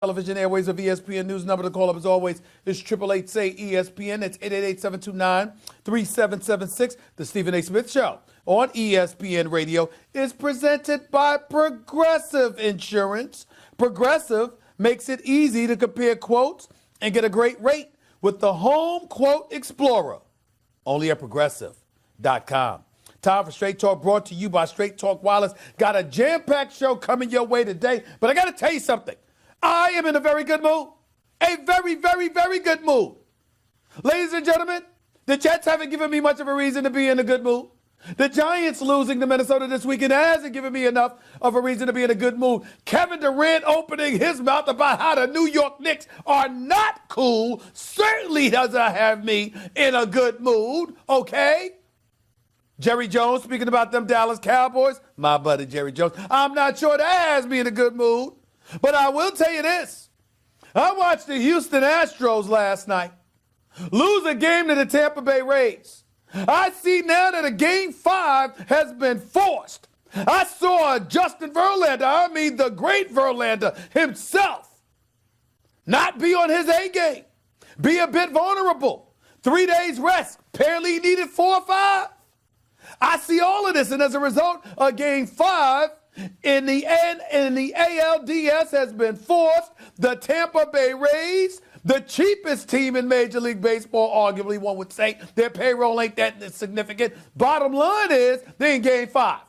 television airways of ESPN News. Number to call up as always is 888-SAY-ESPN. That's 888-729-3776. The Stephen A. Smith Show on ESPN Radio is presented by Progressive Insurance. Progressive makes it easy to compare quotes and get a great rate with the Home Quote Explorer. Only at Progressive.com. Time for Straight Talk, brought to you by Straight Talk Wireless. Got a jam-packed show coming your way today, but I got to tell you something. I am in a very good mood. A very, very, very good mood. Ladies and gentlemen, the Jets haven't given me much of a reason to be in a good mood. The Giants losing to Minnesota this weekend hasn't given me enough of a reason to be in a good mood. Kevin Durant opening his mouth about how the New York Knicks are not cool certainly doesn't have me in a good mood, okay? Jerry Jones speaking about them Dallas Cowboys, my buddy Jerry Jones. I'm not sure that has me in a good mood. But I will tell you this. I watched the Houston Astros last night lose a game to the Tampa Bay Rays. I see now that a Game 5 has been forced. I saw Justin Verlander, the great Verlander himself, not be on his A game, be a bit vulnerable. 3 days rest, apparently he needed 4 or 5. I see all of this, and as a result, a Game 5 in the ALDS has been forced. The Tampa Bay Rays, the cheapest team in Major League Baseball, arguably one would say, their payroll ain't that significant. Bottom line is, they're in Game 5.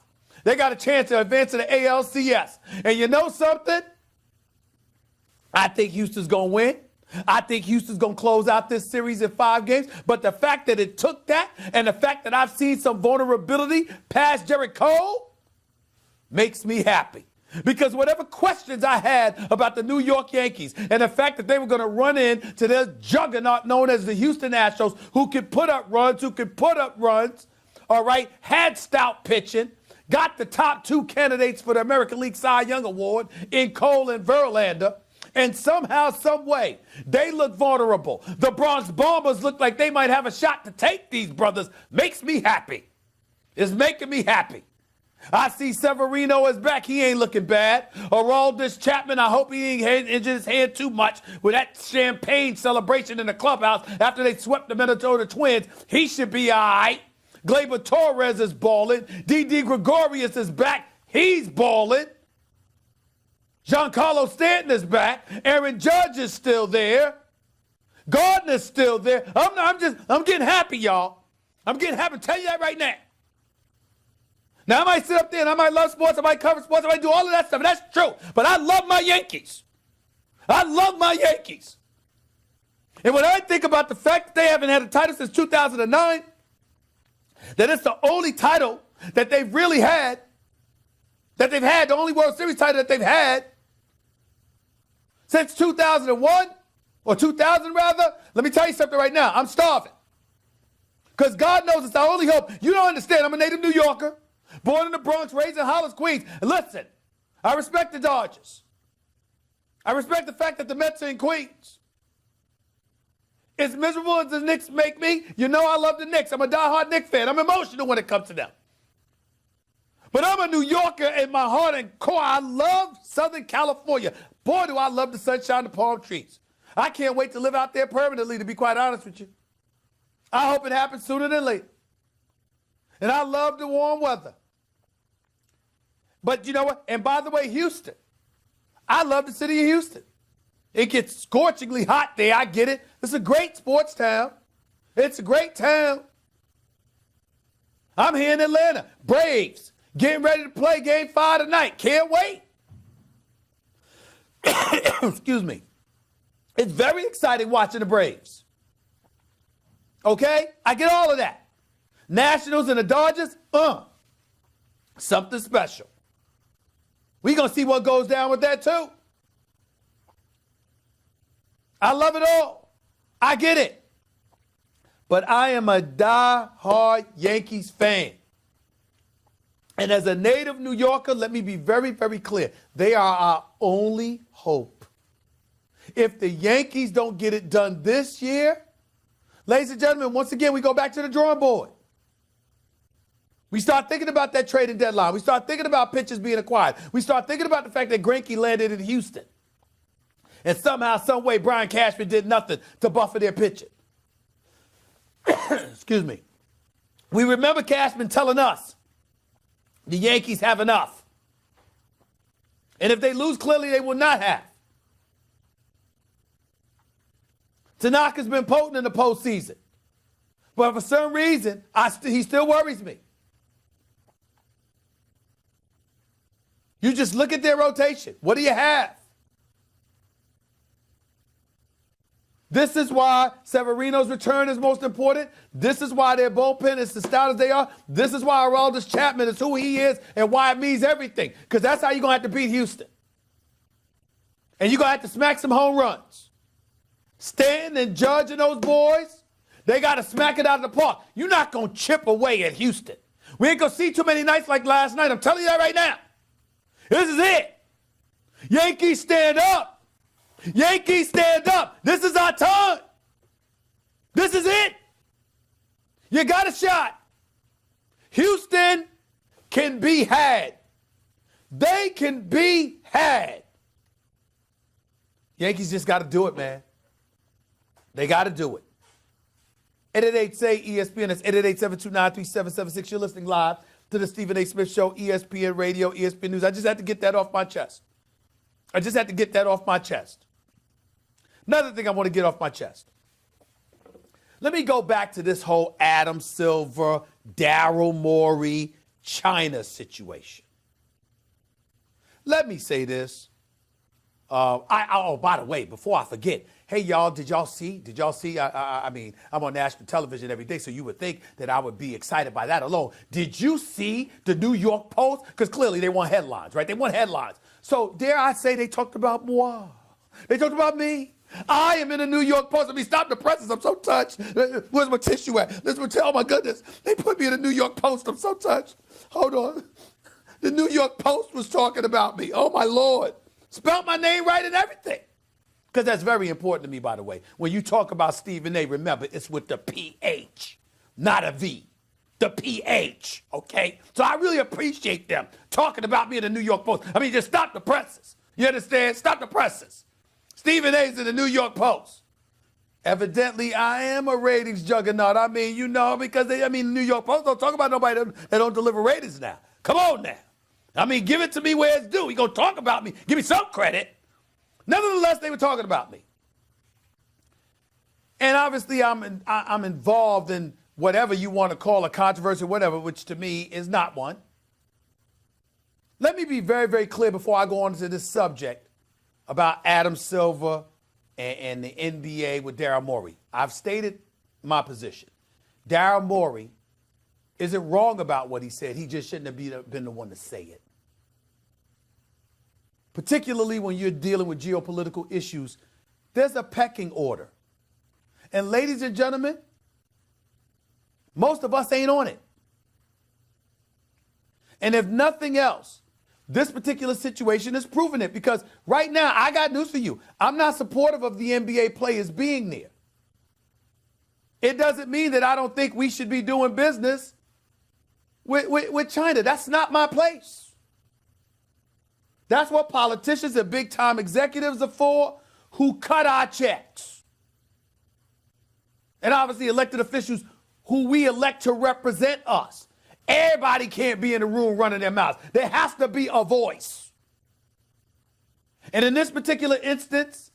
They got a chance to advance to the ALCS. And you know something? I think Houston's going to win. I think Houston's going to close out this series in 5 games. But the fact that it took that and the fact that I've seen some vulnerability past Jarrett Cole makes me happy. Because whatever questions I had about the New York Yankees and the fact that they were going to run into their juggernaut known as the Houston Astros, who could put up runs, all right, had stout pitching, got the top 2 candidates for the American League Cy Young Award in Cole and Verlander, and somehow, some way, they look vulnerable. The Bronx Bombers look like they might have a shot to take these brothers. Makes me happy. It's making me happy. I see Severino is back. He ain't looking bad. Aroldis Chapman, I hope he ain't injured his hand too much with that champagne celebration in the clubhouse after they swept the Minnesota Twins. He should be all right. Gleyber Torres is balling. Didi Gregorius is back. He's balling. Giancarlo Stanton is back. Aaron Judge is still there. Gardner's still there. I'm getting happy, y'all. I'm getting happy. Tell you that right now. Now, I might sit up there and I might love sports, I might cover sports, I might do all of that stuff, and that's true. But I love my Yankees. I love my Yankees. And when I think about the fact that they haven't had a title since 2009, that it's the only title that they've really had, the only World Series title that they've had since 2001, or 2000 rather, let me tell you something right now. I'm starving. Because God knows it's our only hope. You don't understand. I'm a native New Yorker. Born in the Bronx, raised in Hollis, Queens. And listen, I respect the Dodgers. I respect the fact that the Mets are in Queens. As miserable as the Knicks make me, you know I love the Knicks. I'm a diehard Knicks fan. I'm emotional when it comes to them. But I'm a New Yorker in my heart and core. I love Southern California. Boy, do I love the sunshine, the palm trees. I can't wait to live out there permanently, to be quite honest with you. I hope it happens sooner than later. And I love the warm weather. But you know what? And by the way, Houston. I love the city of Houston. It gets scorchingly hot there. I get it. It's a great sports town. It's a great town. I'm here in Atlanta. Braves getting ready to play Game 5 tonight. Can't wait. Excuse me. It's very exciting watching the Braves. Okay? I get all of that. Nationals and the Dodgers, something special. We're going to see what goes down with that too. I love it all. I get it. But I am a die-hard Yankees fan. And as a native New Yorker, let me be very, very clear. They are our only hope. If the Yankees don't get it done this year, ladies and gentlemen, once again, we go back to the drawing board. We start thinking about that trading deadline. We start thinking about pitchers being acquired. We start thinking about the fact that Greinke landed in Houston. And somehow, some way, Brian Cashman did nothing to buffer their pitching. Excuse me. We remember Cashman telling us the Yankees have enough. And if they lose, clearly they will not have. Tanaka's been potent in the postseason. But for some reason, he still worries me. You just look at their rotation. What do you have? This is why Severino's return is most important. This is why their bullpen is as stout as they are. This is why Aroldis Chapman is who he is and why it means everything. Because that's how you're going to have to beat Houston. And you're going to have to smack some home runs. Stanton and Judge and those boys, they got to smack it out of the park. You're not going to chip away at Houston. We ain't going to see too many nights like last night. I'm telling you that right now. This is it. Yankees stand up. Yankees stand up. This is our time. This is it. You got a shot. Houston can be had. They can be had. Yankees just got to do it, man. They got to do it. 888-SAY-ESPN. That's 888-729-3776. You're listening live to the Stephen A. Smith Show, ESPN Radio, ESPN News. I just had to get that off my chest. Another thing I want to get off my chest. Let me go back to this whole Adam Silver, Daryl Morey, China situation. Let me say this. By the way, before I forget, hey, y'all, did y'all see? I mean, I'm on national television every day, so you would think that I would be excited by that alone. Did you see the New York Post? Because clearly they want headlines, right? They want headlines. So dare I say they talked about moi. They talked about me. I am in the New York Post. I mean, stop the presses. I'm so touched. Where's my tissue at? Oh, my goodness. They put me in the New York Post. I'm so touched. Hold on. The New York Post was talking about me. Oh, my Lord. Spelled my name right and everything. Because that's very important to me, by the way. When you talk about Stephen A., remember, it's with the P-H, not a V. The P-H, okay? So I really appreciate them talking about me in the New York Post. I mean, just stop the presses. You understand? Stop the presses. Stephen A's in the New York Post. Evidently, I am a ratings juggernaut. I mean, you know, because New York Post don't talk about nobody that don't deliver ratings now. Come on now. I mean, give it to me where it's due. He gonna talk about me. Give me some credit. Nevertheless, they were talking about me. And obviously, I'm involved in whatever you want to call a controversy, whatever, which to me is not one. Let me be very, very clear before I go on to this subject about Adam Silver and the NBA with Daryl Morey. I've stated my position. Daryl Morey isn't wrong about what he said. He just shouldn't have been the one to say it. Particularly when you're dealing with geopolitical issues, there's a pecking order. And ladies and gentlemen, most of us ain't on it. And if nothing else, this particular situation has proven it, because right now, I got news for you. I'm not supportive of the NBA players being there. It doesn't mean that I don't think we should be doing business with China. That's not my place. That's what politicians and big-time executives are for, who cut our checks. And obviously elected officials who we elect to represent us. Everybody can't be in the room running their mouths. There has to be a voice. And in this particular instance,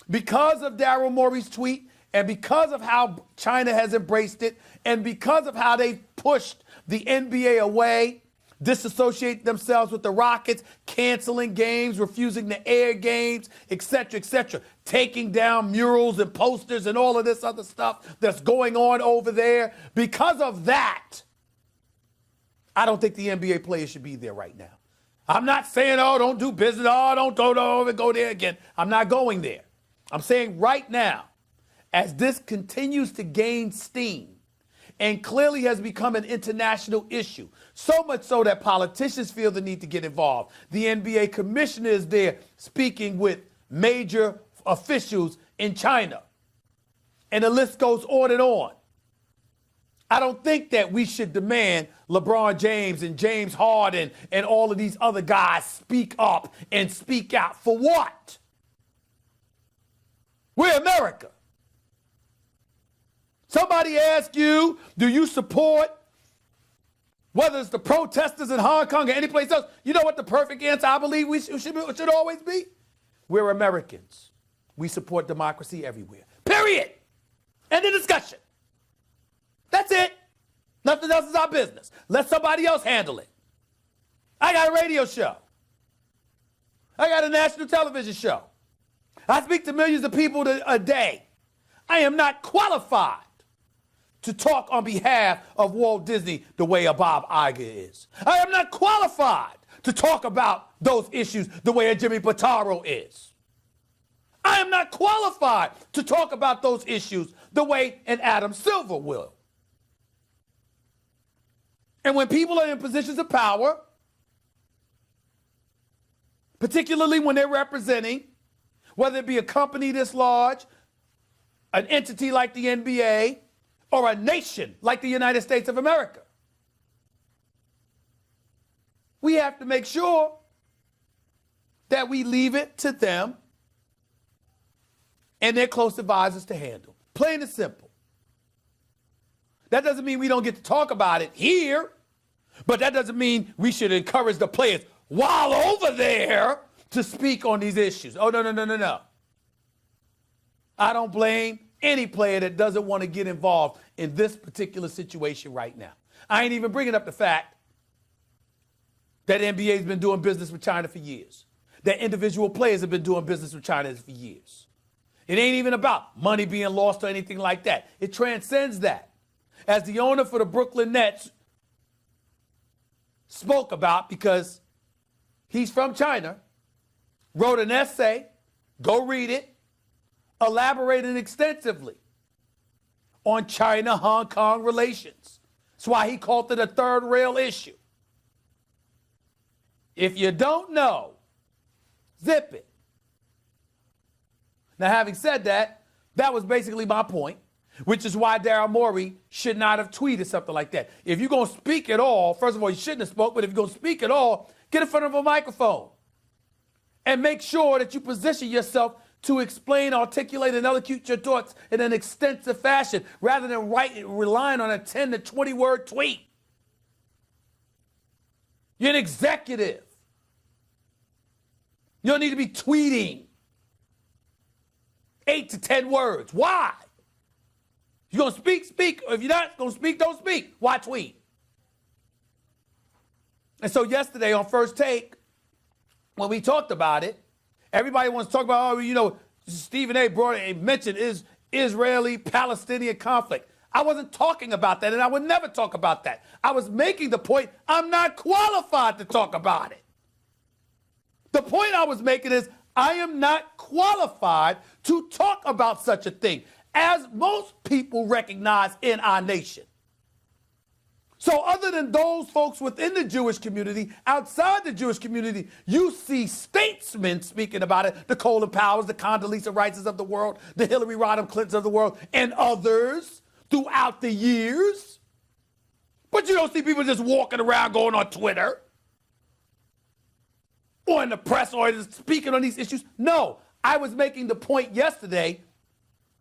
because of Daryl Morey's tweet, and because of how China has embraced it, and because of how they pushed the NBA away, disassociate themselves with the Rockets, canceling games, refusing to air games, etc., taking down murals and posters and all of this other stuff that's going on over there. Because of that, I don't think the NBA players should be there right now. I'm not saying, oh, don't do business, don't go there again. I'm not going there. I'm saying right now, as this continues to gain steam and clearly has become an international issue, so much so that politicians feel the need to get involved. The NBA commissioner is there speaking with major officials in China. And the list goes on and on. I don't think that we should demand LeBron James and James Harden and all of these other guys speak up and speak out. For what? We're America. Somebody asks you, do you support, whether it's the protesters in Hong Kong or any place else, you know what the perfect answer I believe we should always be? We're Americans. We support democracy everywhere. Period. End of discussion. That's it. Nothing else is our business. Let somebody else handle it. I got a radio show. I got a national television show. I speak to millions of people a day. I am not qualified to talk on behalf of Walt Disney the way a Bob Iger is. I am not qualified to talk about those issues the way a Jimmy Pitaro is. I am not qualified to talk about those issues the way an Adam Silver will. And when people are in positions of power, particularly when they're representing, whether it be a company this large, an entity like the NBA, or a nation like the United States of America, we have to make sure that we leave it to them and their close advisors to handle. Plain and simple. That doesn't mean we don't get to talk about it here, but that doesn't mean we should encourage the players while over there to speak on these issues. Oh, no. I don't blame any player that doesn't want to get involved in this particular situation right now. I ain't even bringing up the fact that NBA has been doing business with China for years, that individual players have been doing business with China for years. It ain't even about money being lost or anything like that. It transcends that. As the owner for the Brooklyn Nets spoke about, because he's from China, wrote an essay, go read it, elaborating extensively on China-Hong Kong relations. That's why he called it a third rail issue. If you don't know, zip it. Now, having said that, that was basically my point, which is why Daryl Morey should not have tweeted something like that. If you're going to speak at all, first of all, you shouldn't have spoke, but if you're going to speak at all, get in front of a microphone and make sure that you position yourself to explain, articulate, and elocute your thoughts in an extensive fashion rather than relying on a 10 to 20 word tweet. You're an executive. You don't need to be tweeting 8 to 10 words. Why? You're going to speak, speak. If you're not going to speak, don't speak. Why tweet? And so yesterday on First Take, when we talked about it, everybody wants to talk about, Stephen A. mentioned Israeli-Palestinian conflict. I wasn't talking about that, and I would never talk about that. I was making the point I'm not qualified to talk about it. The point I was making is I am not qualified to talk about such a thing, as most people recognize in our nation. So other than those folks within the Jewish community, outside the Jewish community, you see statesmen speaking about it, the Colin Powells, the Condoleezza Rices of the world, the Hillary Rodham Clintons of the world, and others throughout the years. But you don't see people just walking around going on Twitter or in the press or just speaking on these issues. No, I was making the point yesterday,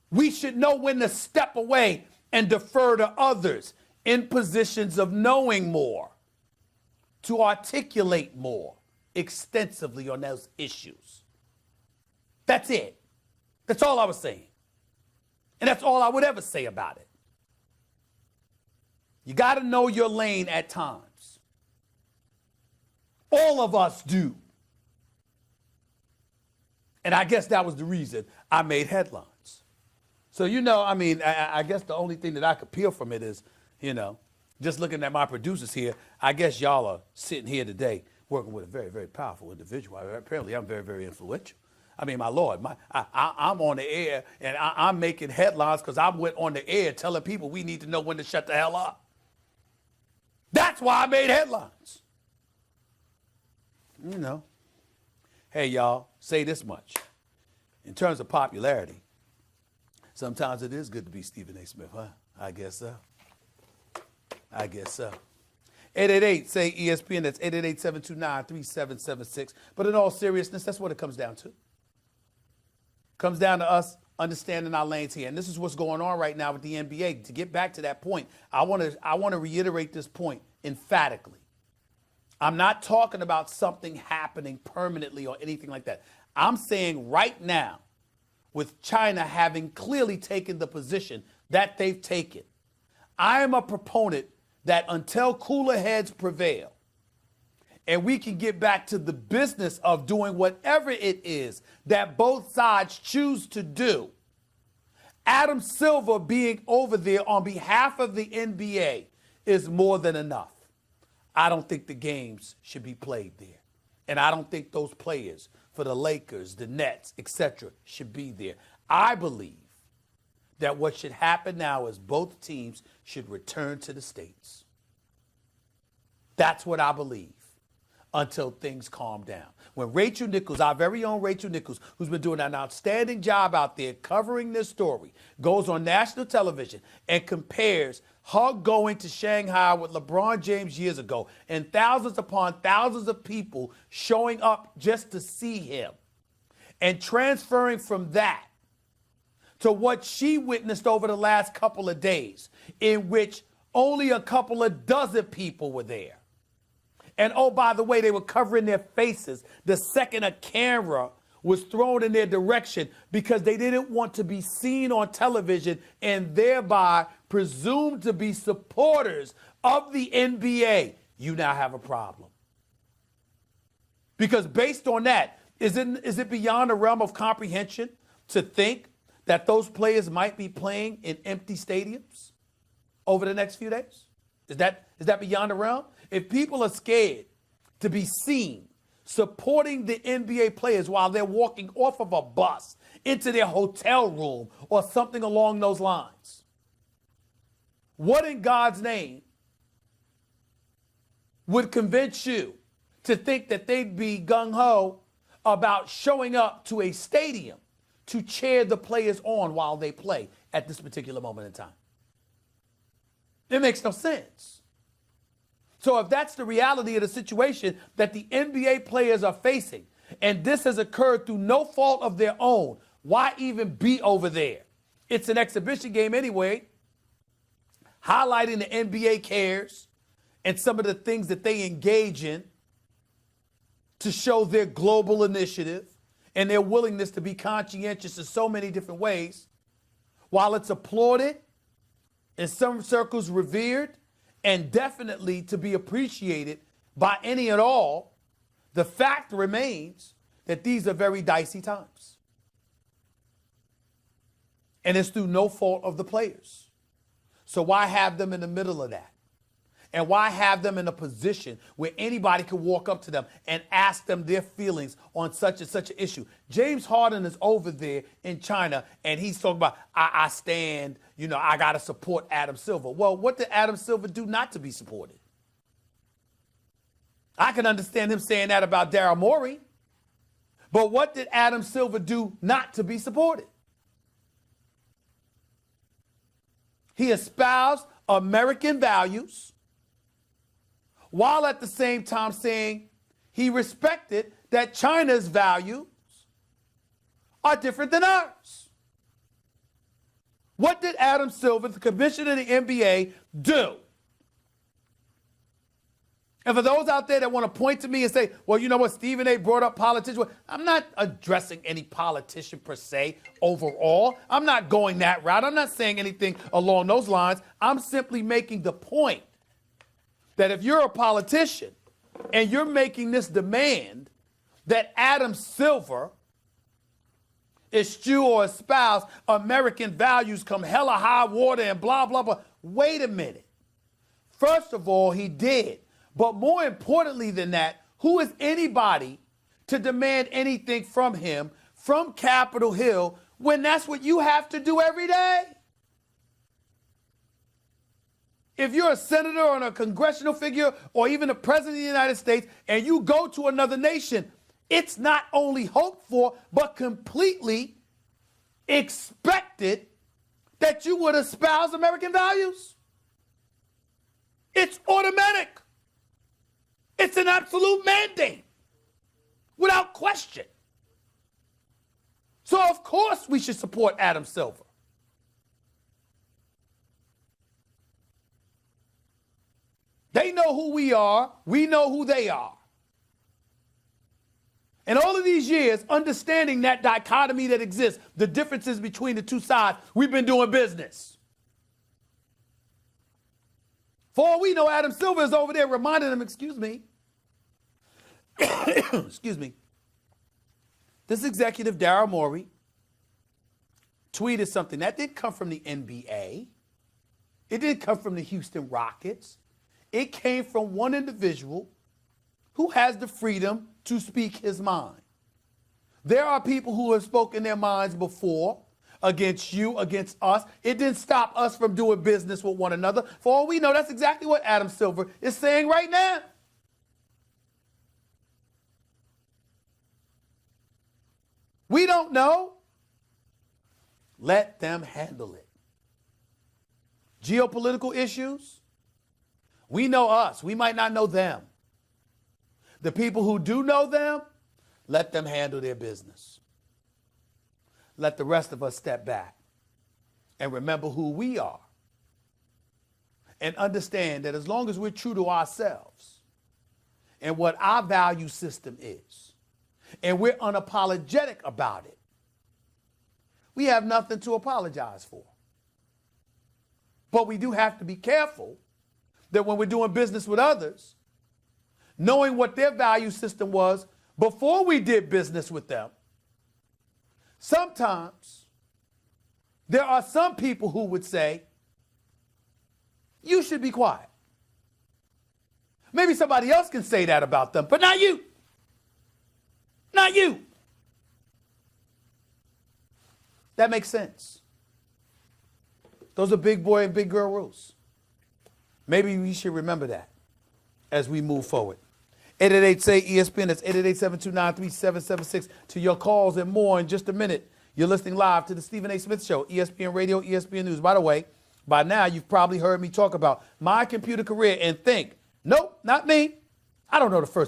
we should know when to step away and defer to others in positions of knowing more, to articulate more extensively on those issues. That's it. That's all I was saying. And that's all I would ever say about it. You got to know your lane at times. All of us do. And I guess that was the reason I made headlines. So, I guess the only thing that I could peel from it is, just looking at my producers here, I guess y'all are sitting here today working with a very, very powerful individual. Apparently, I'm very, very influential. I mean, my Lord, I'm on the air, and I'm making headlines because I went on the air telling people we need to know when to shut the hell up. That's why I made headlines. Hey, y'all, say this much. In terms of popularity, sometimes it is good to be Stephen A. Smith, huh? I guess so. 888, say ESPN, that's 888-729-3776. But in all seriousness, that's what it comes down to. Comes down to us understanding our lanes here. And this is what's going on right now with the NBA. To get back to that point, I want to reiterate this point emphatically. I'm not talking about something happening permanently or anything like that. I'm saying right now, with China having clearly taken the position that they've taken, I am a proponent that until cooler heads prevail and we can get back to the business of doing whatever it is that both sides choose to do, Adam Silver being over there on behalf of the NBA is more than enough. I don't think the games should be played there. And I don't think those players for the Lakers, the Nets, etc., should be there. I believe that what should happen now is both teams should return to the States. That's what I believe until things calm down. When Rachel Nichols, our very own Rachel Nichols, who's been doing an outstanding job out there covering this story, goes on national television and compares her going to Shanghai with LeBron James years ago and thousands upon thousands of people showing up just to see him and transferring from that to what she witnessed over the last couple of days, in which only a couple of dozen people were there. And oh, by the way, they were covering their faces the second a camera was thrown in their direction because they didn't want to be seen on television and thereby presumed to be supporters of the NBA. You now have a problem. Because based on that, is it beyond the realm of comprehension to think that those players might be playing in empty stadiums over the next few days? Is that beyond the realm? If people are scared to be seen supporting the NBA players while they're walking off of a bus into their hotel room or something along those lines, what in God's name would convince you to think that they'd be gung-ho about showing up to a stadium to cheer the players on while they play at this particular moment in time? It makes no sense. So if that's the reality of the situation that the NBA players are facing, and this has occurred through no fault of their own, why even be over there? It's an exhibition game anyway, highlighting the NBA cares and some of the things that they engage in to show their global initiative and their willingness to be conscientious in so many different ways. While it's applauded, in some circles revered, and definitely to be appreciated by any and all, the fact remains that these are very dicey times. And it's through no fault of the players. So why have them in the middle of that? And why have them in a position where anybody could walk up to them and ask them their feelings on such and such an issue? James Harden is over there in China, and he's talking about, I stand, I got to support Adam Silver. Well, what did Adam Silver do not to be supported? I can understand him saying that about Daryl Morey. But what did Adam Silver do not to be supported? He espoused American values, while at the same time saying he respected that China's values are different than ours. What did Adam Silver, the commissioner of the NBA, do? And for those out there that want to point to me and say, well, you know what, Stephen A. brought up politicians. Well, I'm not addressing any politician per se overall. I'm not going that route. I'm not saying anything along those lines. I'm simply making the point that if you're a politician and you're making this demand that Adam Silver eschew or espouse American values come hella high water and blah, blah, blah. Wait a minute. First of all, he did. But more importantly than that, who is anybody to demand anything from him from Capitol Hill when that's what you have to do every day? If you're a senator or a congressional figure or even the president of the United States and you go to another nation, it's not only hoped for, but completely expected that you would espouse American values. It's automatic. It's an absolute mandate, without question. So of course we should support Adam Silver. They know who we are. We know who they are. And all of these years, understanding that dichotomy that exists, the differences between the two sides, we've been doing business. For all we know, Adam Silver is over there reminding them, excuse me, excuse me, this executive, Daryl Morey, tweeted something that didn't come from the NBA. It didn't come from the Houston Rockets. It came from one individual who has the freedom to speak his mind. There are people who have spoken their minds before against you, against us. It didn't stop us from doing business with one another. For all we know, that's exactly what Adam Silver is saying right now. We don't know. Let them handle it. Geopolitical issues, we know us. We might not know them. The people who do know them, let them handle their business. Let the rest of us step back and remember who we are and understand that as long as we're true to ourselves and what our value system is, and we're unapologetic about it, we have nothing to apologize for. But we do have to be careful that when we're doing business with others, knowing what their value system was before we did business with them, sometimes there are some people who would say, you should be quiet. Maybe somebody else can say that about them, but not you. Not you. That makes sense. Those are big boy and big girl rules. Maybe we should remember that as we move forward. 888-SAY-ESPN, that's 888-729-3776 to your calls and more in just a minute. You're listening live to the Stephen A. Smith Show, ESPN Radio, ESPN News. By the way, by now you've probably heard me talk about my computer career and think, nope, not me. I don't know the first